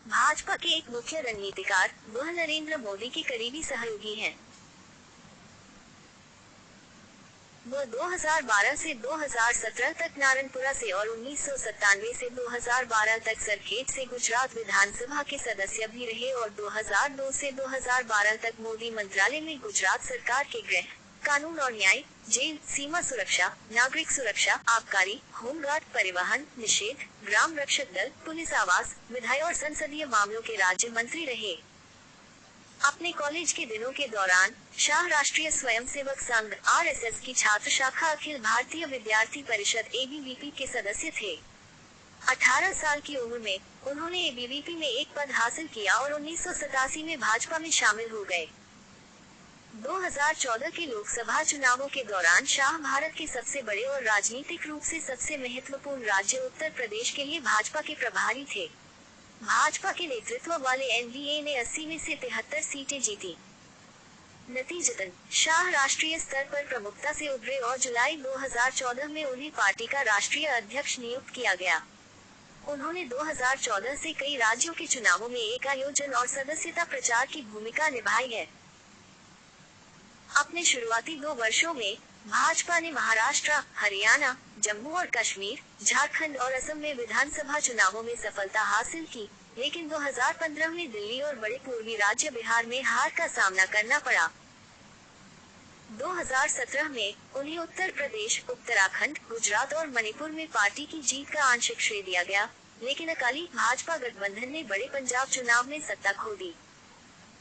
भाजपा के एक मुख्य रणनीतिकार, वह नरेंद्र मोदी के करीबी सहयोगी हैं। वह 2012 से 2017 तक नारायणपुरा से और 1997 से 2012 तक सरखेज से गुजरात विधानसभा के सदस्य भी रहे और 2002 से 2012 तक मोदी मंत्रालय में गुजरात सरकार के गृह, कानून और न्याय, जेल, सीमा सुरक्षा, नागरिक सुरक्षा, आबकारी, होमगार्ड, परिवहन, निषेध, ग्राम रक्षक दल, पुलिस आवास, विधायी और संसदीय मामलों के राज्य मंत्री रहे। अपने कॉलेज के दिनों के दौरान शाह राष्ट्रीय स्वयंसेवक संघ (आरएसएस) की छात्र शाखा अखिल भारतीय विद्यार्थी परिषद (एबीवीपी) के सदस्य थे। 18 साल की उम्र में उन्होंने एबीवीपी में एक पद हासिल किया और 1987 में भाजपा में शामिल हो गए। 2014 के लोकसभा चुनावों के दौरान शाह भारत के सबसे बड़े और राजनीतिक रूप से सबसे महत्वपूर्ण राज्य उत्तर प्रदेश के लिए भाजपा के प्रभारी थे। भाजपा के नेतृत्व वाले एनडीए ने 80 में से 73 सीटें जीती। नतीजतन शाह राष्ट्रीय स्तर पर प्रमुखता से उभरे और जुलाई 2014 में उन्हें पार्टी का राष्ट्रीय अध्यक्ष नियुक्त किया गया। उन्होंने 2014 से कई राज्यों के चुनावों में एक आयोजन और सदस्यता प्रचार की भूमिका निभाई है। अपने शुरुआती 2 वर्षों में भाजपा ने महाराष्ट्र, हरियाणा, जम्मू और कश्मीर, झारखंड और असम में विधानसभा चुनावों में सफलता हासिल की, लेकिन 2015 में दिल्ली और बड़े पूर्वी राज्य बिहार में हार का सामना करना पड़ा। 2017 में उन्हें उत्तर प्रदेश, उत्तराखंड, गुजरात और मणिपुर में पार्टी की जीत का आंशिक श्रेय दिया गया, लेकिन अकाली भाजपा गठबंधन ने बड़े पंजाब चुनाव में सत्ता खो दी।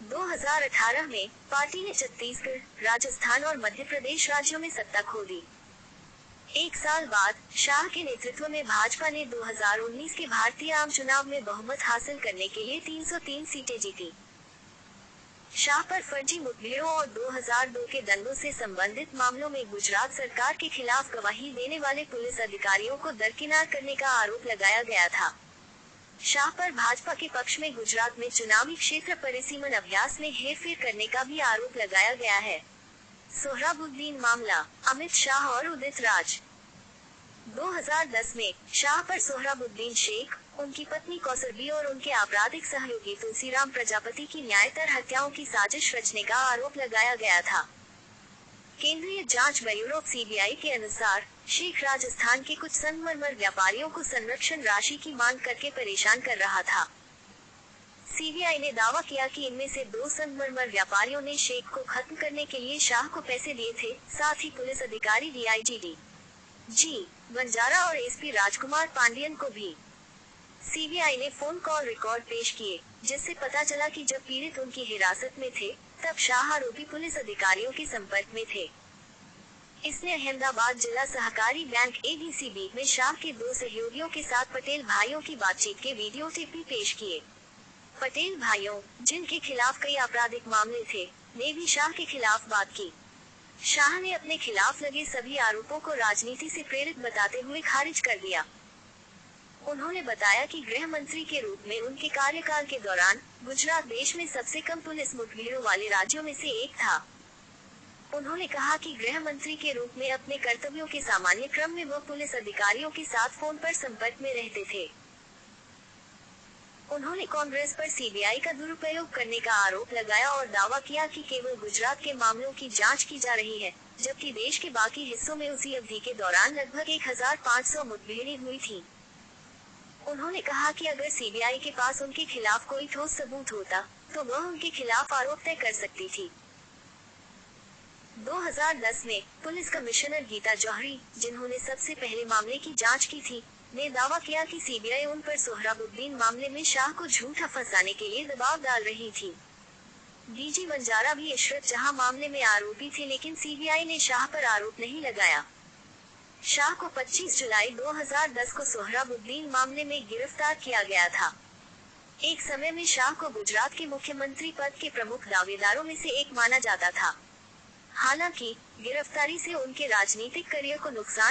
2018 में पार्टी ने छत्तीसगढ़, राजस्थान और मध्य प्रदेश राज्यों में सत्ता खो दी। एक साल बाद शाह के नेतृत्व में भाजपा ने 2019 के भारतीय आम चुनाव में बहुमत हासिल करने के लिए 303 सीटें जीती। शाह पर फर्जी मुठभेड़ों और 2002 के दंगों से संबंधित मामलों में गुजरात सरकार के खिलाफ गवाही देने वाले पुलिस अधिकारियों को दरकिनार करने का आरोप लगाया गया था। शाह पर भाजपा के पक्ष में गुजरात में चुनावी क्षेत्र परिसीमन अभ्यास में हेरफेर करने का भी आरोप लगाया गया है। सोहराबुद्दीन मामला, अमित शाह और उदित राज। 2010 में शाह पर सोहराबुद्दीन शेख, उनकी पत्नी कौसरबी और उनके आपराधिक सहयोगी तुलसीराम प्रजापति की न्यायतर हत्याओं की साजिश रचने का आरोप लगाया गया था। केंद्रीय जांच ब्यूरो (सीबीआई) के अनुसार शेख राजस्थान के कुछ संगमरमर व्यापारियों को संरक्षण राशि की मांग करके परेशान कर रहा था। सीबीआई ने दावा किया कि इनमें से 2 संगमरमर व्यापारियों ने शेख को खत्म करने के लिए शाह को पैसे दिए थे, साथ ही पुलिस अधिकारी डीआईजी डी. बंजारा और एसपी राजकुमार पांडियन को भी। सीबीआई ने फोन कॉल रिकॉर्ड पेश किए, जिससे पता चला कि जब पीड़ित उनकी हिरासत में थे, तब शाह आरोपी पुलिस अधिकारियों के संपर्क में थे। इसने अहमदाबाद जिला सहकारी बैंक (एडीसीबी) में शाह के 2 सहयोगियों के साथ पटेल भाइयों की बातचीत के वीडियो टेप भी पेश किए। पटेल भाइयों, जिनके खिलाफ कई आपराधिक मामले थे, ने भी शाह के खिलाफ बात की। शाह ने अपने खिलाफ लगे सभी आरोपों को राजनीति से प्रेरित बताते हुए खारिज कर दिया। उन्होंने बताया कि गृह मंत्री के रूप में उनके कार्यकाल के दौरान गुजरात देश में सबसे कम पुलिस मुठभेड़ों वाले राज्यों में से एक था। उन्होंने कहा कि गृह मंत्री के रूप में अपने कर्तव्यों के सामान्य क्रम में वो पुलिस अधिकारियों के साथ फोन पर संपर्क में रहते थे। उन्होंने कांग्रेस पर सीबीआई का दुरुपयोग करने का आरोप लगाया और दावा किया कि केवल गुजरात के मामलों की जांच की जा रही है, जबकि देश के बाकी हिस्सों में उसी अवधि के दौरान लगभग 1500 मुठभेड़ें हुई थीं। उन्होंने कहा कि अगर सीबीआई के पास उनके खिलाफ कोई ठोस सबूत होता, तो वह उनके खिलाफ आरोप तय कर सकती थी। 2010 में पुलिस कमिश्नर गीता जौहरी, जिन्होंने सबसे पहले मामले की जांच की थी, ने दावा किया कि सीबीआई उन पर सोहराबुद्दीन मामले में शाह को झूठा फंसाने के लिए दबाव डाल रही थी। डीजी बंजारा भी इशरत जहां मामले में आरोपी थे, लेकिन सीबीआई ने शाह पर आरोप नहीं लगाया। शाह को 25 जुलाई 2010 को सोहराबुद्दीन मामले में गिरफ्तार किया गया था। एक समय में शाह को गुजरात के मुख्यमंत्री पद के प्रमुख दावेदारों में से एक माना जाता था। हालांकि गिरफ्तारी से उनके राजनीतिक करियर को नुकसान